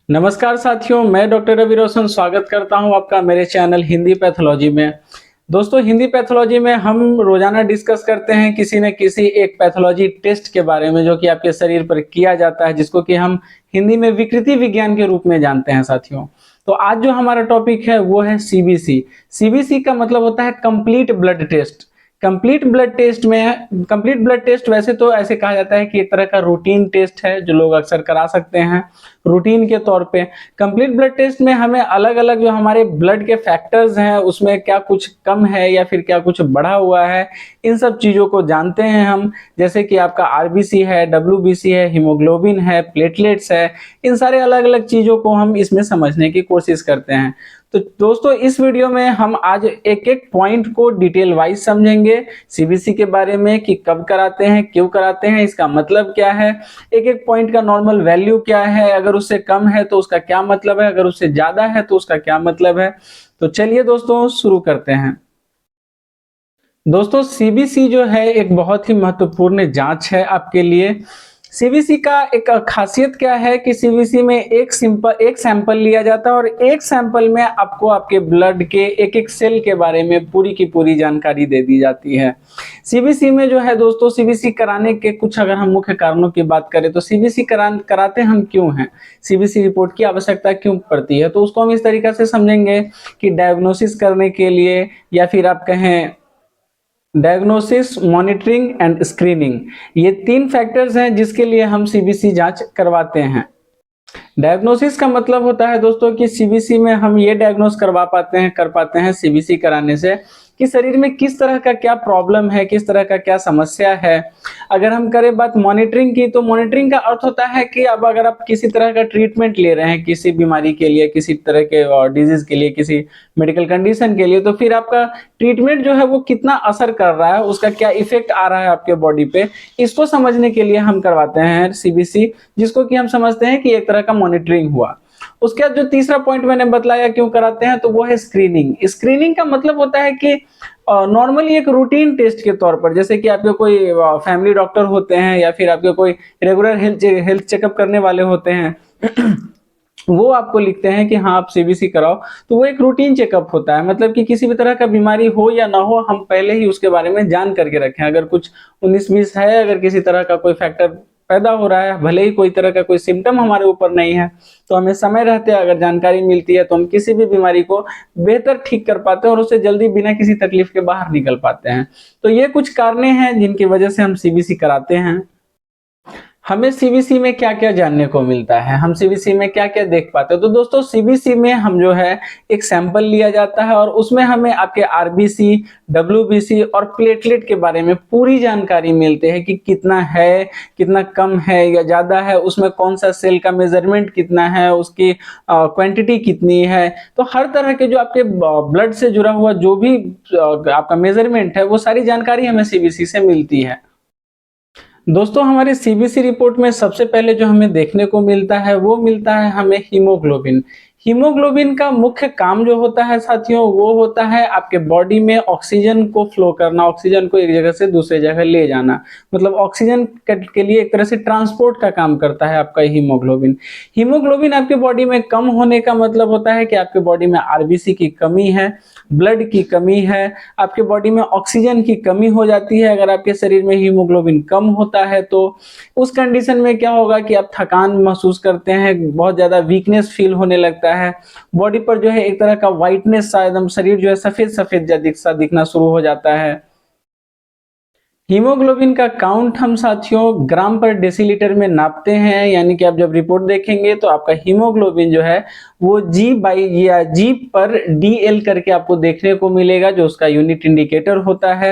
नमस्कार साथियों, मैं डॉक्टर रवि रोशन स्वागत करता हूं आपका मेरे चैनल हिंदी पैथोलॉजी में। दोस्तों, हिंदी पैथोलॉजी में हम रोजाना डिस्कस करते हैं किसी न किसी एक पैथोलॉजी टेस्ट के बारे में जो कि आपके शरीर पर किया जाता है, जिसको कि हम हिंदी में विकृति विज्ञान के रूप में जानते हैं साथियों। तो आज जो हमारा टॉपिक है वो है सीबीसी। सीबीसी का मतलब होता है complete blood test. Complete blood test वैसे तो ऐसे कहा जाता है कि एक तरह का रूटीन टेस्ट है जो लोग अक्सर करा सकते हैं रूटीन के तौर पे। कंप्लीट ब्लड टेस्ट में हमें अलग अलग जो हमारे ब्लड के फैक्टर्स हैं उसमें क्या कुछ कम है या फिर क्या कुछ बढ़ा हुआ है, इन सब चीज़ों को जानते हैं हम। जैसे कि आपका आरबीसी है, डब्ल्यूबीसी है, हीमोग्लोबिन है, प्लेटलेट्स है, इन सारे अलग अलग चीज़ों को हम इसमें समझने की कोशिश करते हैं। तो दोस्तों, इस वीडियो में हम आज एक एक पॉइंट को डिटेल वाइज समझेंगे सीबीसी के बारे में कि कब कराते हैं, क्यों कराते हैं, इसका मतलब क्या है, एक एक पॉइंट का नॉर्मल वैल्यू क्या है, अगर उससे कम है तो उसका क्या मतलब है, अगर उससे ज्यादा है तो उसका क्या मतलब है। तो चलिए दोस्तों शुरू करते हैं। दोस्तों, सीबीसी जो है एक बहुत ही महत्वपूर्ण जांच है आपके लिए। सीबीसी का एक खासियत क्या है कि सीबीसी में एक सैंपल लिया जाता है और एक सैंपल में आपको आपके ब्लड के एक एक सेल के बारे में पूरी की पूरी जानकारी दे दी जाती है। सीबीसी में जो है दोस्तों, सीबीसी कराने के कुछ अगर हम मुख्य कारणों की बात करें तो सीबीसी कराते हम क्यों हैं, सीबीसी रिपोर्ट की आवश्यकता क्यों पड़ती है, तो उसको हम इस तरीके से समझेंगे कि डायग्नोसिस करने के लिए, या फिर आप कहें डायग्नोसिस, मॉनिटरिंग एंड स्क्रीनिंग, ये तीन फैक्टर्स हैं जिसके लिए हम सीबीसी जांच करवाते हैं। डायग्नोसिस का मतलब होता है दोस्तों कि सीबीसी में हम ये डायग्नोस कर पाते हैं सीबीसी कराने से कि शरीर में किस तरह का क्या प्रॉब्लम है, किस तरह का क्या समस्या है। अगर हम करें बात मॉनिटरिंग की, तो मॉनिटरिंग का अर्थ होता है कि अब अगर आप किसी तरह का ट्रीटमेंट ले रहे हैं किसी बीमारी के लिए, किसी तरह के डिजीज के लिए, किसी मेडिकल कंडीशन के लिए, तो फिर आपका ट्रीटमेंट जो है वो कितना असर कर रहा है, उसका क्या इफेक्ट आ रहा है आपके बॉडी पे, इसको समझने के लिए हम करवाते हैं सीबीसी, जिसको कि हम समझते हैं कि एक तरह का मॉनिटरिंग हुआ। उसके बाद जो तीसरा पॉइंट मैंने बतलाया क्यों कराते हैं, तो वो है स्क्रीनिंग। स्क्रीनिंग का मतलब होता है कि नॉर्मली एक रूटीन टेस्ट के तौर पर, जैसे कि आपके कोई फैमिली डॉक्टर होते हैं या फिर आपके कोई रेगुलर हेल्थ चेकअप करने वाले होते हैं वो आपको लिखते हैं कि हाँ आप सीबीसी कराओ, तो वो एक रूटीन चेकअप होता है। मतलब कि किसी भी तरह का बीमारी हो या ना हो, हम पहले ही उसके बारे में जान करके रखें। अगर कुछ 19-20 है, अगर किसी तरह का कोई फैक्टर पैदा हो रहा है, भले ही कोई तरह का कोई सिम्टम हमारे ऊपर नहीं है, तो हमें समय रहते अगर जानकारी मिलती है तो हम किसी भी बीमारी को बेहतर ठीक कर पाते हैं और उससे जल्दी बिना किसी तकलीफ के बाहर निकल पाते हैं। तो ये कुछ कारणे हैं जिनकी वजह से हम सीबीसी कराते हैं। हमें सीबीसी में क्या-क्या जानने को मिलता है, हम सीबीसी में क्या-क्या देख पाते हैं। तो दोस्तों, सीबीसी में हम जो है एक सैंपल लिया जाता है और उसमें हमें आपके आरबीसी, डब्ल्यूबीसी और प्लेटलेट के बारे में पूरी जानकारी मिलती है कि कितना है, कितना कम है या ज़्यादा है, उसमें कौन-सा सेल का मेजरमेंट कितना है, उसकी क्वांटिटी कितनी है। तो हर तरह के जो आपके ब्लड से जुड़ा हुआ जो भी आपका मेजरमेंट है, वो सारी जानकारी हमें सीबीसी से मिलती है। दोस्तों, हमारे सीबीसी रिपोर्ट में सबसे पहले जो हमें देखने को मिलता है वो मिलता है हमें हीमोग्लोबिन। हीमोग्लोबिन का मुख्य काम जो होता है साथियों, वो होता है आपके बॉडी में ऑक्सीजन को फ्लो करना, ऑक्सीजन को एक जगह से दूसरे जगह ले जाना। मतलब ऑक्सीजन के लिए एक तरह से ट्रांसपोर्ट का काम करता है आपका हीमोग्लोबिन। हीमोग्लोबिन आपके बॉडी में कम होने का मतलब होता है कि आपके बॉडी में आरबीसी की कमी है, ब्लड की कमी है, आपके बॉडी में ऑक्सीजन की कमी हो जाती है। अगर आपके शरीर में हीमोग्लोबिन कम होता है तो उस कंडीशन में क्या होगा कि आप थकान महसूस करते हैं, बहुत ज़्यादा वीकनेस फील होने लगता है, बॉडी पर जो है एक तरह का व्हाइटनेस सा, एकदम शरीर जो है सफ़ेद-सफ़ेद सा दिखना शुरू हो जाता है। हीमोग्लोबिन का काउंट हम साथियों ग्राम पर डेसीलीटर में नापते हैं, यानी कि आप जब रिपोर्ट देखेंगे तो आपका हीमोग्लोबिन जो है वो जी पर डीएल करके आपको देखने को मिलेगा, जो उसका यूनिट इंडिकेटर होता है।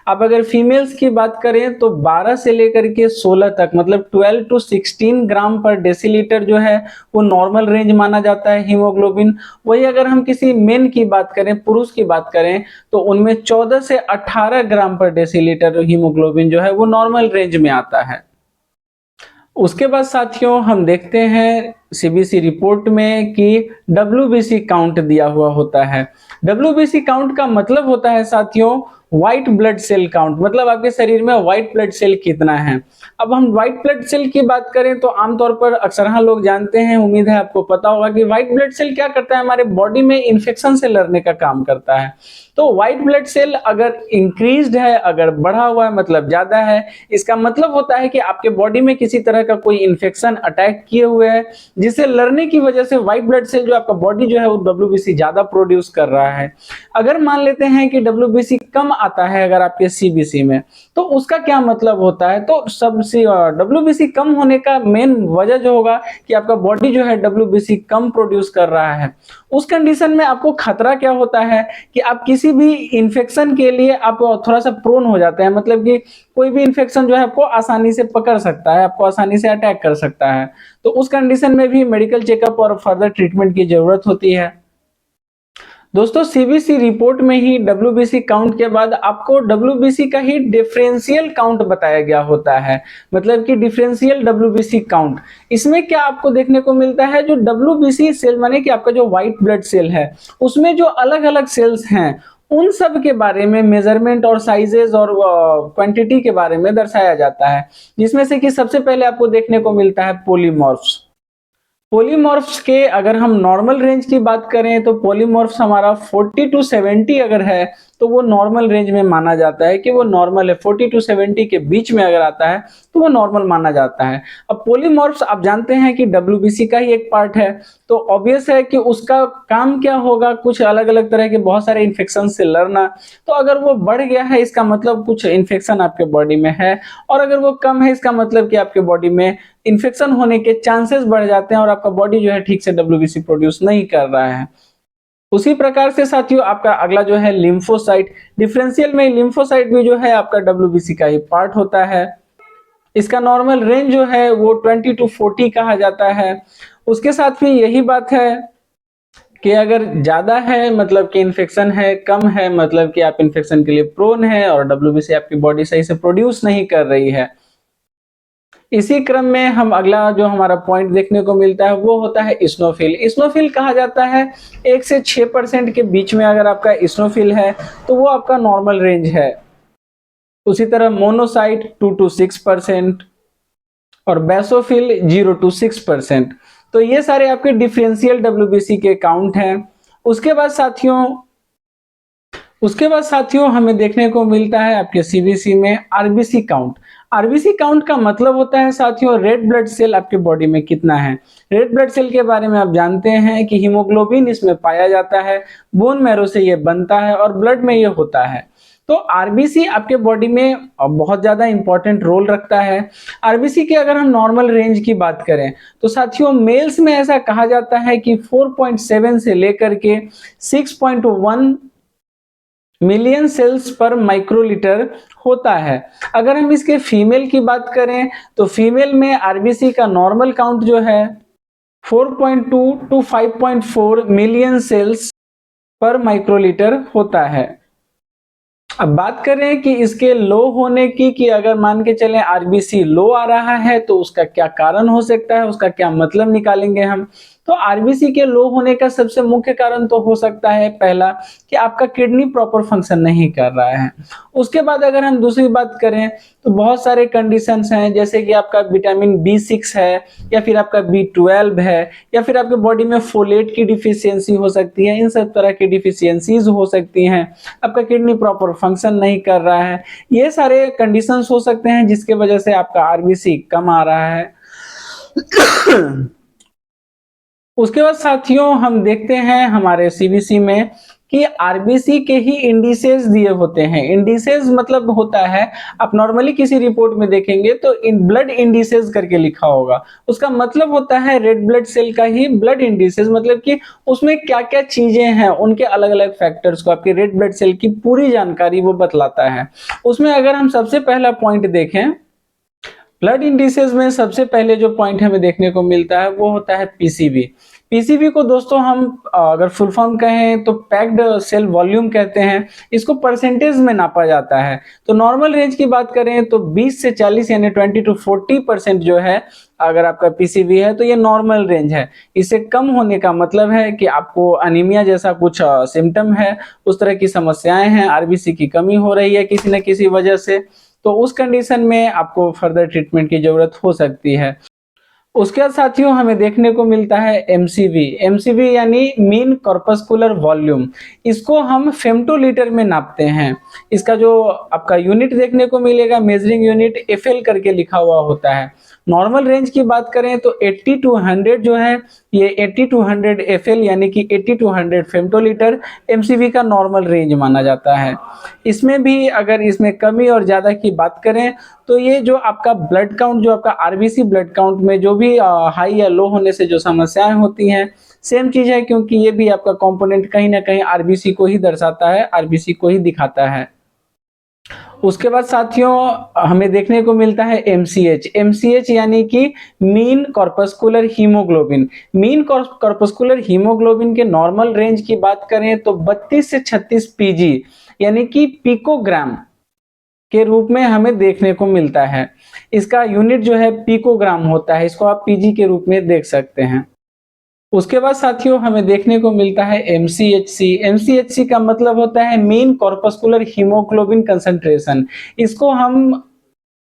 अब अगर फीमेल्स की बात करें तो 12 से लेकर के 16 तक, मतलब 12 टू 16 ग्राम पर डेसीलीटर जो है वो नॉर्मल रेंज माना जाता है हीमोग्लोबिन। वही अगर हम किसी मेन की बात करें, पुरुष की बात करें, तो उनमें 14 से 18 ग्राम पर डेसीलीटर हीमोग्लोबिन जो है वो नॉर्मल रेंज में आता है। उसके बाद साथियों हम देखते हैं सीबीसी रिपोर्ट में कि डब्ल्यूबीसी काउंट दिया हुआ होता है। डब्ल्यूबीसी काउंट का मतलब होता है साथियों व्हाइट ब्लड सेल काउंट, मतलब आपके शरीर में व्हाइट ब्लड सेल कितना है। अब हम व्हाइट ब्लड सेल की बात करें तो आमतौर पर अक्सर हम लोग जानते हैं, उम्मीद है आपको पता होगा कि व्हाइट ब्लड सेल क्या करता है, हमारे बॉडी में इन्फेक्शन से लड़ने का काम करता है। तो व्हाइट ब्लड सेल अगर इंक्रीज्ड है, अगर बढ़ा हुआ है, मतलब ज्यादा है, इसका मतलब होता है कि आपके बॉडी में किसी तरह का कोई इन्फेक्शन अटैक किए हुए है, जिससे लड़ने की वजह से व्हाइट ब्लड सेल जो आपका बॉडी जो है वो डब्ल्यूबीसी ज्यादा प्रोड्यूस कर रहा है। अगर मान लेते हैं कि डब्ल्यूबीसी कम आता है अगर आपके सीबीसी में, तो उसका क्या मतलब होता है, तो सबसे डब्ल्यूबीसी कम होने का मेन वजह जो होगा कि आपका बॉडी जो है डब्ल्यूबीसी कम प्रोड्यूस कर रहा है। उस कंडीशन में आपको खतरा क्या होता है कि आप किसी भी इंफेक्शन के लिए आप थोड़ा सा प्रोन हो जाते हैं, मतलब कि कोई भी इंफेक्शन जो है आपको आसानी से पकड़ सकता है, आपको आसानी से अटैक कर सकता है। तो उस कंडीशन में भी मेडिकल चेकअप और फर्दर ट्रीटमेंट की जरूरत होती है। दोस्तों सीबीसी रिपोर्ट में ही डब्ल्यूबीसी काउंट के बाद आपको डब्ल्यूबीसी का ही डिफरेंशियल काउंट बताया गया होता है, मतलब कि डिफरेंशियल डब्ल्यूबीसी काउंट। इसमें क्या आपको देखने को मिलता है, जो डब्ल्यूबीसी सेल माने कि आपका जो व्हाइट ब्लड सेल है उसमें जो अलग अलग सेल्स हैं उन सब के बारे में मेजरमेंट और साइजेस और क्वांटिटी के बारे में दर्शाया जाता है, जिसमें से कि सबसे पहले आपको देखने को मिलता है पॉलीमॉर्फ्स। पॉलीमॉर्फ्स के अगर हम नॉर्मल रेंज की बात करें तो पॉलीमॉर्फ्स हमारा 40 टू 70 अगर है तो वो नॉर्मल रेंज में माना जाता है कि वो नॉर्मल है। 40 टू 70 के बीच में अगर आता है तो वो नॉर्मल माना जाता है। अब पॉलीमॉर्फ्स आप जानते हैं कि डब्ल्यूबीसी का ही एक पार्ट है, तो ऑब्वियस है कि उसका काम क्या होगा, कुछ अलग अलग तरह के बहुत सारे इन्फेक्शन से लड़ना। तो अगर वो बढ़ गया है इसका मतलब कुछ इन्फेक्शन आपके बॉडी में है, और अगर वो कम है इसका मतलब कि आपके बॉडी में इन्फेक्शन होने के चांसेस बढ़ जाते हैं और आपका बॉडी जो है ठीक से डब्ल्यूबीसी प्रोड्यूस नहीं कर रहा है। उसी प्रकार से साथियों आपका अगला जो है लिम्फोसाइट। डिफरेंशियल में लिम्फोसाइट भी जो है आपका डब्ल्यूबीसी का ही पार्ट होता है। इसका नॉर्मल रेंज जो है वो 20 टू 40 कहा जाता है। उसके साथ भी यही बात है कि अगर ज्यादा है मतलब कि इन्फेक्शन है, कम है मतलब कि आप इन्फेक्शन के लिए प्रोन है और डब्ल्यूबीसी आपकी बॉडी सही से प्रोड्यूस नहीं कर रही है। इसी क्रम में हम अगला जो हमारा पॉइंट देखने को मिलता है वो होता है इस्नोफिल। इस्नोफिल कहा जाता है 1 से 6% के बीच में अगर आपका इस्नोफिल है तो वो आपका नॉर्मल रेंज है। उसी तरह मोनोसाइट 2 टू 6% और बेसोफिल 0 टू 6%। तो ये सारे आपके डिफरेंशियल डब्ल्यूबीसी के काउंट हैं। उसके बाद साथियों हमें देखने को मिलता है आपके सीबीसी में आरबीसी काउंट। आरबीसी काउंट का मतलब होता है साथियों रेड ब्लड सेल आपके बॉडी में कितना है। रेड ब्लड सेल के बारे में आप जानते हैं कि हीमोग्लोबिन इसमें पाया जाता है, बोन मैरो से ये बनता है और ब्लड में ये होता है। तो आरबीसी आपके बॉडी में बहुत ज्यादा इंपॉर्टेंट रोल रखता है। आरबीसी की अगर हम नॉर्मल रेंज की बात करें तो साथियों मेल्स में ऐसा कहा जाता है कि 4.7 से लेकर के 6.1 मिलियन सेल्स पर माइक्रोलीटर होता है। अगर हम इसके फीमेल की बात करें तो फीमेल में आरबीसी का नॉर्मल काउंट जो है 4.2 टू 5.4 मिलियन सेल्स पर माइक्रोलीटर होता है। अब बात करें कि इसके लो होने की, कि अगर मान के चलें आरबीसी लो आ रहा है तो उसका क्या कारण हो सकता है, उसका क्या मतलब निकालेंगे हम। तो आरबीसी के लो होने का सबसे मुख्य कारण तो हो सकता है पहला कि आपका किडनी प्रॉपर फंक्शन नहीं कर रहा है। उसके बाद अगर हम दूसरी बात करें तो बहुत सारे कंडीशंस हैं, जैसे कि आपका विटामिन B6 है, या फिर आपका B12 है, या फिर आपके बॉडी में फोलेट की डिफिशियंसी हो सकती है। इन सब तरह की डिफिशियंसीज हो सकती हैं, आपका किडनी प्रॉपर फंक्शन नहीं कर रहा है। ये सारे कंडीशंस हो सकते हैं जिसके वजह से आपका आरबीसी कम आ रहा है। उसके बाद साथियों हम देखते हैं हमारे सीबीसी में कि आरबीसी के ही इंडिसेस दिए होते हैं। इंडिसेस मतलब होता है, आप नॉर्मली किसी रिपोर्ट में देखेंगे तो इन ब्लड इंडिसेस करके लिखा होगा, उसका मतलब होता है रेड ब्लड सेल का ही ब्लड इंडिसेस, मतलब कि उसमें क्या क्या चीजें हैं उनके अलग अलग फैक्टर्स को आपके रेड ब्लड सेल की पूरी जानकारी वो बतलाता है। उसमें अगर हम सबसे पहला पॉइंट देखें ब्लड इंडिसेस में सबसे पहले जो पॉइंट हमें देखने को मिलता है वो होता है पीसीबी। पीसीबी को दोस्तों हम अगर फुल फॉर्म कहें तो पैक्ड सेल वॉल्यूम कहते हैं। इसको परसेंटेज में नापा जाता है। तो नॉर्मल रेंज की बात करें तो 20 से 40 यानी 20 to 40% जो है अगर आपका पीसीबी है तो ये नॉर्मल रेंज है। इससे कम होने का मतलब है कि आपको अनीमिया जैसा कुछ सिम्टम है, उस तरह की समस्याएं हैं, आरबीसी की कमी हो रही है किसी न किसी वजह से, तो उस कंडीशन में आपको फर्दर ट्रीटमेंट की जरूरत हो सकती है। उसके बाद साथियों हमें देखने को मिलता है एमसीवी। एमसीवी यानी मीन कॉर्पस्कुलर वॉल्यूम। इसको हम फेम्टोलीटर में नापते हैं। इसका जो आपका यूनिट देखने को मिलेगा, मेजरिंग यूनिट एफएल करके लिखा हुआ होता है। नॉर्मल रेंज की बात करें तो 80 to 100 जो है, ये 80 to 100 एफएल यानी कि 80 to 100 फेम्टोलीटर एमसीवी का नॉर्मल रेंज माना जाता है। इसमें भी अगर इसमें कमी और ज़्यादा की बात करें तो ये जो आपका ब्लड काउंट, जो आपका आरबीसी ब्लड काउंट में जो भी हाई या लो होने से जो समस्याएं होती हैं, सेम चीज़ है, क्योंकि ये भी आपका कंपोनेंट कहीं ना कहीं आरबीसी को ही दर्शाता है, आरबीसी को ही दिखाता है। उसके बाद साथियों हमें देखने को मिलता है एमसीएच। एमसीएच यानी कि mean corpuscular haemoglobin. Mean corpuscular haemoglobin के नॉर्मल रेंज की बात करें तो 32 से 36 पीजी यानी कि पिकोग्राम के रूप में हमें देखने को मिलता है। इसका यूनिट जो है पिकोग्राम होता है, इसको आप पीजी के रूप में देख सकते हैं। उसके बाद साथियों हमें देखने को मिलता है एमसीएचसी। एमसीएचसी का मतलब होता है मीन कॉर्पस्कुलर हीमोग्लोबिन कंसंट्रेशन। इसको हम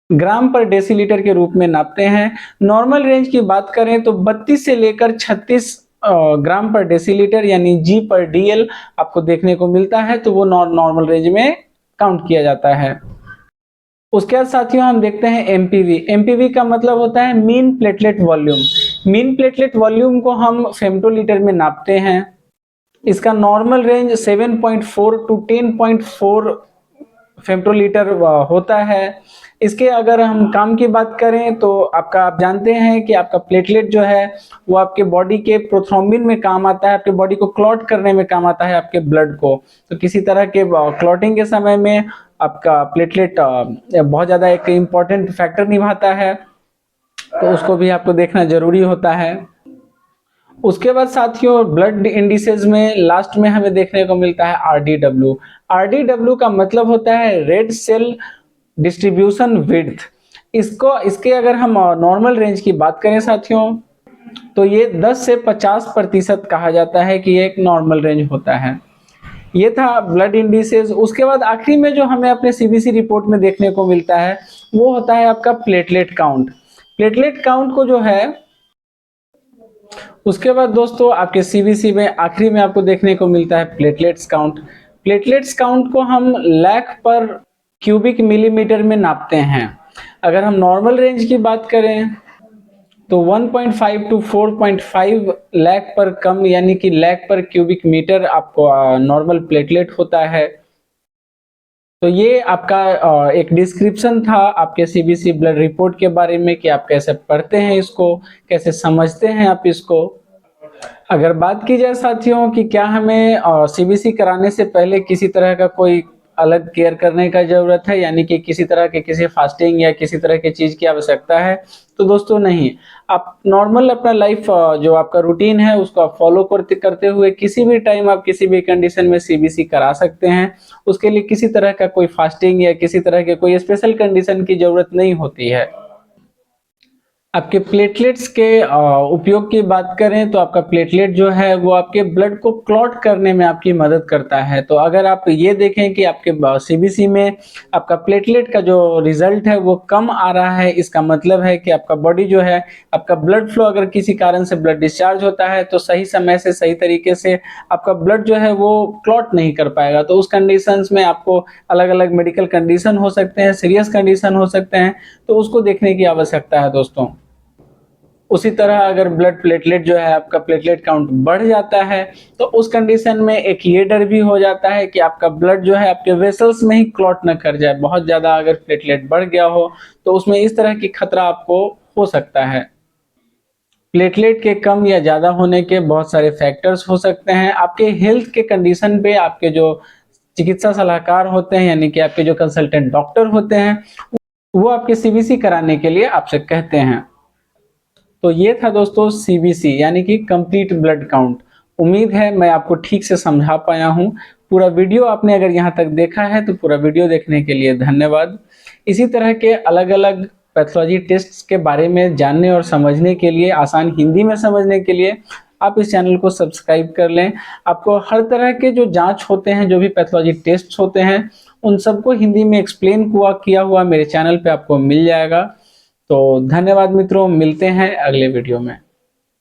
ग्राम पर डेसीलीटर के रूप में नापते हैं। नॉर्मल रेंज की बात करें तो 32 से लेकर 36 ग्राम पर डेसीलीटर यानी जी पर डीएल आपको देखने को मिलता है, तो वो नॉर्मल रेंज में काउंट किया जाता है। उसके बाद साथियों हम देखते हैं एमपीवी। एमपीवी का मतलब होता है mean platelet volume. Mean platelet volume को हम फेम्टोलीटर में नापते हैं। इसका नॉर्मल रेंज 7.4 to 10.4 फेम्टोलीटर होता है। इसके अगर हम काम की बात करें तो आप जानते हैं कि आपका प्लेटलेट जो है वो आपके बॉडी के प्रोथ्रोम्बिन में काम आता है, आपके बॉडी को क्लॉट करने में काम आता है, आपके ब्लड को। तो किसी तरह के क्लॉटिंग के समय में आपका प्लेटलेट बहुत ज़्यादा एक इम्पॉर्टेंट फैक्टर निभाता है, तो उसको भी आपको देखना जरूरी होता है। उसके बाद साथियों ब्लड इंडिसेस में लास्ट में हमें देखने को मिलता है आरडीडब्ल्यू। आरडीडब्ल्यू का मतलब होता है रेड सेल डिस्ट्रीब्यूशन विड्थ। इसके अगर हम नॉर्मल रेंज की बात करें साथियों तो ये 10 से 50% कहा जाता है कि ये एक नॉर्मल रेंज होता है। ये था ब्लड इंडिसेस। उसके बाद आखिरी में जो हमें अपने सीबीसी रिपोर्ट में देखने को मिलता है वो होता है आपका प्लेटलेट काउंट। प्लेटलेट काउंट को जो है उसके बाद दोस्तों आपके सीबीसी में आखिरी में आपको देखने को मिलता है प्लेटलेट्स काउंट। प्लेटलेट्स काउंट को हम लाख पर क्यूबिक मिलीमीटर में नापते हैं। अगर हम नॉर्मल रेंज की बात करें तो 1.5 to 4.5 लाख पर कम यानी कि लाख पर क्यूबिक मीटर आपको नॉर्मल प्लेटलेट होता है। तो ये आपका एक डिस्क्रिप्शन था आपके सीबीसी ब्लड रिपोर्ट के बारे में कि आप कैसे पढ़ते हैं इसको, कैसे समझते हैं आप इसको। अगर बात की जाए साथियों कि क्या हमें सीबीसी कराने से पहले किसी तरह का कोई अलग केयर करने का जरूरत है, यानी कि किसी तरह के किसी फास्टिंग या किसी तरह की चीज की आवश्यकता है, तो दोस्तों नहीं। आप नॉर्मल अपना लाइफ जो आपका रूटीन है उसको आप फॉलो करते हुए किसी भी टाइम आप किसी भी कंडीशन में सीबीसी करा सकते हैं। उसके लिए किसी तरह का कोई फास्टिंग या किसी तरह के कोई स्पेशल कंडीशन की जरूरत नहीं होती है। आपके प्लेटलेट्स के उपयोग की बात करें तो आपका प्लेटलेट जो है वो आपके ब्लड को क्लॉट करने में आपकी मदद करता है। तो अगर आप ये देखें कि आपके सीबीसी में आपका प्लेटलेट का जो रिजल्ट है वो कम आ रहा है, इसका मतलब है कि आपका बॉडी जो है, आपका ब्लड फ्लो अगर किसी कारण से ब्लड डिस्चार्ज होता है तो सही समय से सही तरीके से आपका ब्लड जो है वो क्लॉट नहीं कर पाएगा। तो उस कंडीशंस में आपको अलग अलग मेडिकल कंडीशन हो सकते हैं, सीरियस कंडीशन हो सकते हैं, तो उसको देखने की आवश्यकता है दोस्तों। उसी तरह अगर ब्लड प्लेटलेट जो है आपका प्लेटलेट काउंट बढ़ जाता है तो उस कंडीशन में एक ये डर भी हो जाता है कि आपका ब्लड जो है आपके वेसल्स में ही क्लॉट न कर जाए। बहुत ज़्यादा अगर प्लेटलेट बढ़ गया हो तो उसमें इस तरह की खतरा आपको हो सकता है। प्लेटलेट के कम या ज़्यादा होने के बहुत सारे फैक्टर्स हो सकते हैं। आपके हेल्थ के कंडीशन पे आपके जो चिकित्सा सलाहकार होते हैं यानी कि आपके जो कंसल्टेंट डॉक्टर होते हैं वो आपके सीबीसी कराने के लिए आपसे कहते हैं। तो ये था दोस्तों सीबीसी यानी कि कंप्लीट ब्लड काउंट। उम्मीद है मैं आपको ठीक से समझा पाया हूँ। पूरा वीडियो आपने अगर यहाँ तक देखा है तो पूरा वीडियो देखने के लिए धन्यवाद। इसी तरह के अलग-अलग पैथोलॉजी टेस्ट्स के बारे में जानने और समझने के लिए, आसान हिंदी में समझने के लिए आप इस चैनल को सब्सक्राइब कर लें। आपको हर तरह के जो जाँच होते हैं, जो भी पैथोलॉजी टेस्ट्स होते हैं, उन सबको हिंदी में एक्सप्लेन किया हुआ मेरे चैनल पे आपको मिल जाएगा। तो धन्यवाद मित्रों, मिलते हैं अगले वीडियो में।